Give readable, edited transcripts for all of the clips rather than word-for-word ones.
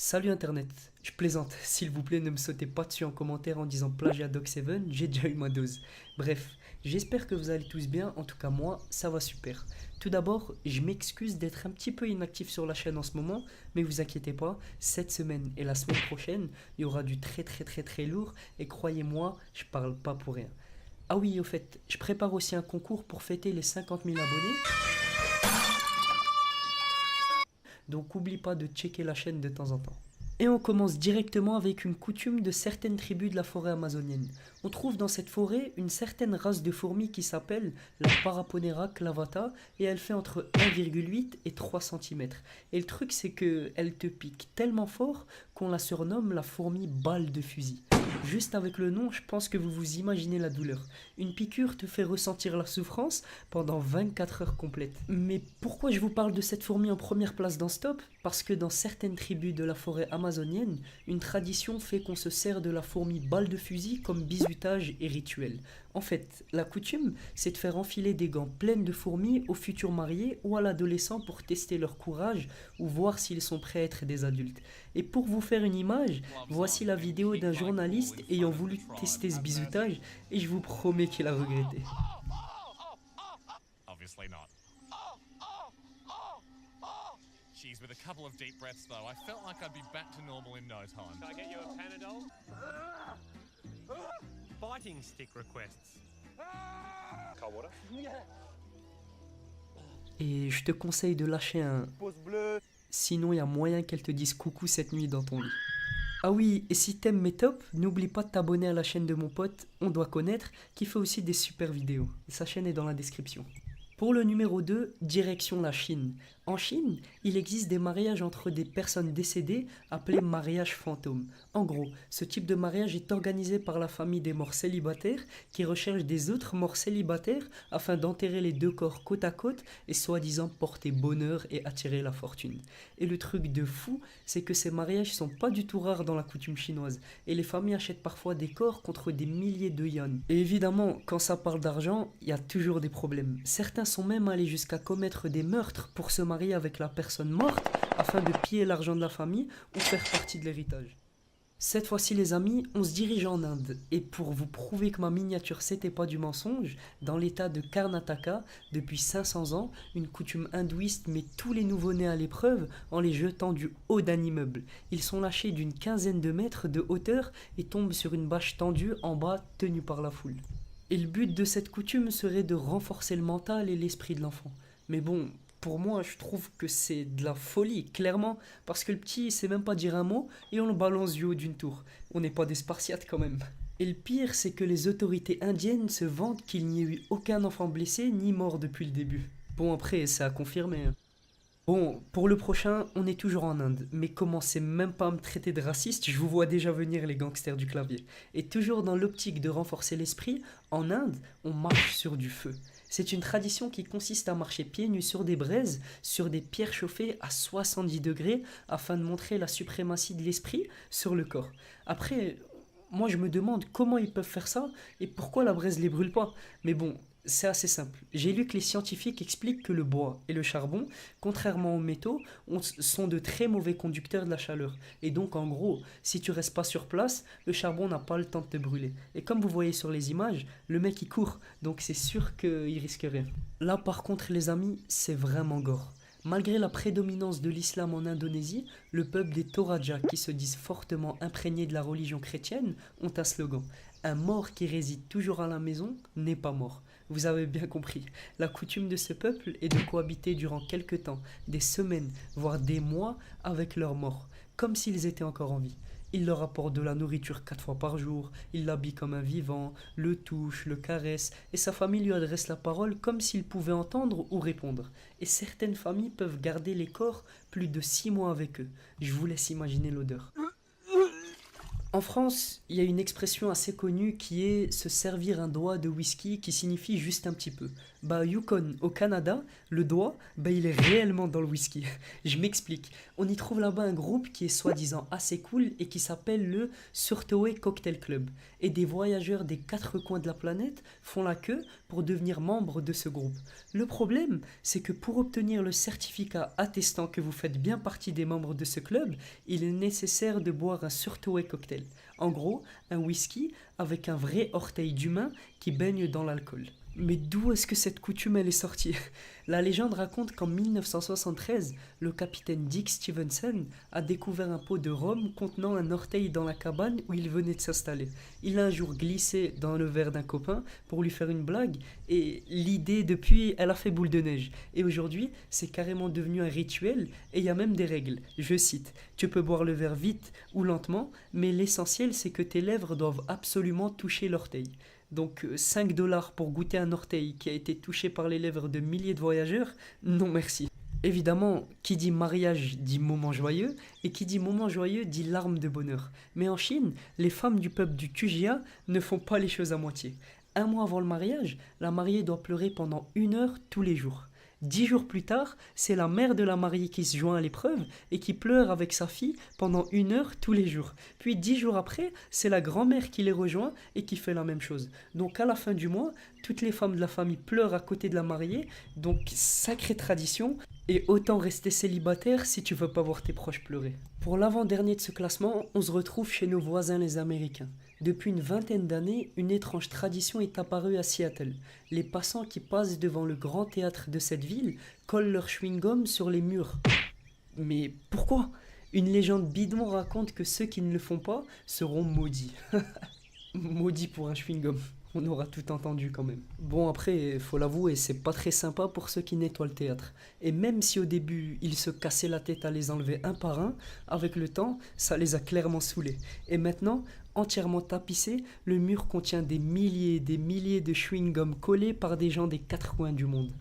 Salut Internet, je plaisante, s'il vous plaît ne me sautez pas dessus en commentaire en disant plagiat Doc7, j'ai déjà eu ma dose. Bref, j'espère que vous allez tous bien, en tout cas moi, ça va super. Tout d'abord, je m'excuse d'être un petit peu inactif sur la chaîne en ce moment, mais vous inquiétez pas, cette semaine et la semaine prochaine, il y aura du très lourd, et croyez-moi, je parle pas pour rien. Ah oui, au fait, je prépare aussi un concours pour fêter les 50 000 abonnés, donc oublie pas de checker la chaîne de temps en temps. Et on commence directement avec une coutume de certaines tribus de la forêt amazonienne. On trouve dans cette forêt une certaine race de fourmis qui s'appelle la Paraponera clavata et elle fait entre 1,8 et 3 cm. Et le truc c'est que elle te pique tellement fort qu'on la surnomme la fourmi balle de fusil. Juste avec le nom, je pense que vous vous imaginez la douleur. Une piqûre te fait ressentir la souffrance pendant 24 heures complètes. Mais pourquoi je vous parle de cette fourmi en première place dans ce top? Parce que dans certaines tribus de la forêt amazonienne, une tradition fait qu'on se sert de la fourmi balle de fusil comme bizutage et rituel. En fait, la coutume, c'est de faire enfiler des gants pleines de fourmis aux futurs mariés ou à l'adolescent pour tester leur courage ou voir s'ils sont prêts à être des adultes. Et pour vous faire une image, voici la vidéo d'un journaliste ayant voulu tester ce bizutage et je vous promets qu'il a regretté. Obviously not. Jeez, with a couple of deep breaths though, I felt like I'd be back to normal in no time. Can I get you a Panadol? Fighting stick requests. Cold water? Et je te conseille de lâcher un Pouce bleu. sinon il y a moyen qu'elle te dise coucou cette nuit dans ton lit. Ah oui, et si t'aimes mes tops, n'oublie pas de t'abonner à la chaîne de mon pote, On doit connaître, qui fait aussi des super vidéos. Sa chaîne est dans la description. Pour le numéro 2, direction la Chine. En Chine, il existe des mariages entre des personnes décédées appelés mariages fantômes. En gros, ce type de mariage est organisé par la famille des morts célibataires qui recherchent des autres morts célibataires afin d'enterrer les deux corps côte à côte et soi-disant porter bonheur et attirer la fortune. Et le truc de fou, c'est que ces mariages sont pas du tout rares dans la coutume chinoise et les familles achètent parfois des corps contre des milliers de yuan. Et évidemment, quand ça parle d'argent, il y a toujours des problèmes. Certains sont même allés jusqu'à commettre des meurtres pour se marier avec la personne morte afin de piller l'argent de la famille ou faire partie de l'héritage. Cette fois-ci les amis, on se dirige en Inde et pour vous prouver que ma miniature c'était pas du mensonge, dans l'état de Karnataka, depuis 500 ans, une coutume hindouiste met tous les nouveau-nés à l'épreuve en les jetant du haut d'un immeuble. Ils sont lâchés d'une quinzaine de mètres de hauteur et tombent sur une bâche tendue en bas tenue par la foule. Et le but de cette coutume serait de renforcer le mental et l'esprit de l'enfant. Mais bon, pour moi, je trouve que c'est de la folie, clairement, parce que le petit, il sait même pas dire un mot et on le balance du haut d'une tour. On n'est pas des Spartiates quand même. Et le pire, c'est que les autorités indiennes se vantent qu'il n'y ait eu aucun enfant blessé ni mort depuis le début. Bon, après, c'est à confirmer, hein. Bon, pour le prochain, on est toujours en Inde, mais commencez même pas à me traiter de raciste, je vous vois déjà venir les gangsters du clavier. Et toujours dans l'optique de renforcer l'esprit, en Inde, on marche sur du feu. C'est une tradition qui consiste à marcher pieds nus sur des braises, sur des pierres chauffées à 70 degrés, afin de montrer la suprématie de l'esprit sur le corps. Après, moi je me demande comment ils peuvent faire ça et pourquoi la braise les brûle pas. Mais bon, c'est assez simple. J'ai lu que les scientifiques expliquent que le bois et le charbon, contrairement aux métaux, sont de très mauvais conducteurs de la chaleur. Et donc en gros, si tu restes pas sur place, le charbon n'a pas le temps de te brûler. Et comme vous voyez sur les images, le mec il court, donc c'est sûr qu'il risque rien. Là par contre les amis, c'est vraiment gore. Malgré la prédominance de l'islam en Indonésie, le peuple des Toraja, qui se disent fortement imprégnés de la religion chrétienne, ont un slogan. Un mort qui réside toujours à la maison n'est pas mort. Vous avez bien compris. La coutume de ce peuple est de cohabiter durant quelque temps, des semaines, voire des mois, avec leurs morts, comme s'ils étaient encore en vie. Il leur apporte de la nourriture 4 fois par jour, il l'habille comme un vivant, le touche, le caresse, et sa famille lui adresse la parole comme s'il pouvait entendre ou répondre. Et certaines familles peuvent garder les corps plus de 6 mois avec eux. Je vous laisse imaginer l'odeur. En France, il y a une expression assez connue qui est se servir un doigt de whisky qui signifie juste un petit peu. Bah Yukon au Canada, le doigt, bah il est réellement dans le whisky. Je m'explique. On y trouve là-bas un groupe qui est soi-disant assez cool et qui s'appelle le Surtoe Cocktail Club. et des voyageurs des 4 coins de la planète font la queue pour devenir membres de ce groupe. Le problème, c'est que pour obtenir le certificat attestant que vous faites bien partie des membres de ce club, il est nécessaire de boire un Surtoway cocktail. En gros, un whisky avec un vrai orteil d'humain qui baigne dans l'alcool. Mais d'où est-ce que cette coutume elle est sortie? La légende raconte qu'en 1973, le capitaine Dick Stevenson a découvert un pot de rhum contenant un orteil dans la cabane où il venait de s'installer. Il a un jour glissé dans le verre d'un copain pour lui faire une blague et l'idée depuis elle a fait boule de neige. Et aujourd'hui c'est carrément devenu un rituel et il y a même des règles. Je cite, tu peux boire le verre vite ou lentement mais l'essentiel c'est que tes lèvres doivent absolument toucher l'orteil. Donc 5$ pour goûter un orteil qui a été touché par les lèvres de milliers de voyageurs, non merci. Évidemment, qui dit mariage dit moment joyeux, et qui dit moment joyeux dit larmes de bonheur. Mais en Chine, les femmes du peuple du Tujia ne font pas les choses à moitié. Un mois avant le mariage, la mariée doit pleurer pendant 1 heure tous les jours. 10 jours plus tard, c'est la mère de la mariée qui se joint à l'épreuve et qui pleure avec sa fille pendant 1 heure tous les jours. Puis 10 jours après, c'est la grand-mère qui les rejoint et qui fait la même chose. Donc à la fin du mois, toutes les femmes de la famille pleurent à côté de la mariée. Donc sacrée tradition. Et autant rester célibataire si tu veux pas voir tes proches pleurer. Pour l'avant-dernier de ce classement, on se retrouve chez nos voisins les Américains. Depuis une vingtaine d'années, une étrange tradition est apparue à Seattle. Les passants qui passent devant le grand théâtre de cette ville collent leur chewing-gum sur les murs. Mais pourquoi ? Une légende bidon raconte que ceux qui ne le font pas seront maudits. Maudits pour un chewing-gum. On aura tout entendu quand même. Bon après, faut l'avouer, c'est pas très sympa pour ceux qui nettoient le théâtre. Et même si au début, ils se cassaient la tête à les enlever un par un, avec le temps, ça les a clairement saoulés. Et maintenant, entièrement tapissé, le mur contient des milliers de chewing-gum collés par des gens des 4 coins du monde.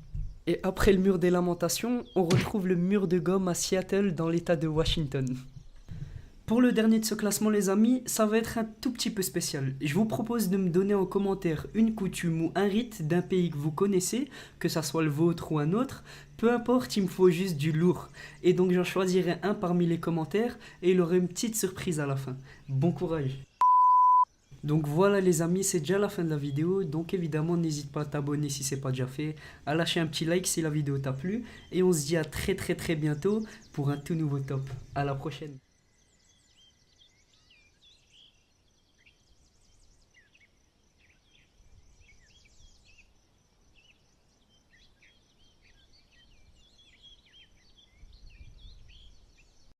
Et après le mur des lamentations, on retrouve le mur de gomme à Seattle dans l'état de Washington. Pour le dernier de ce classement les amis, ça va être un tout petit peu spécial. Je vous propose de me donner en commentaire une coutume ou un rite d'un pays que vous connaissez, que ça soit le vôtre ou un autre, peu importe, il me faut juste du lourd. Et donc j'en choisirai un parmi les commentaires et il aura une petite surprise à la fin. Bon courage! Donc voilà les amis, c'est déjà la fin de la vidéo, donc évidemment n'hésite pas à t'abonner si c'est pas déjà fait, à lâcher un petit like si la vidéo t'a plu, et on se dit à très bientôt pour un tout nouveau top. À la prochaine.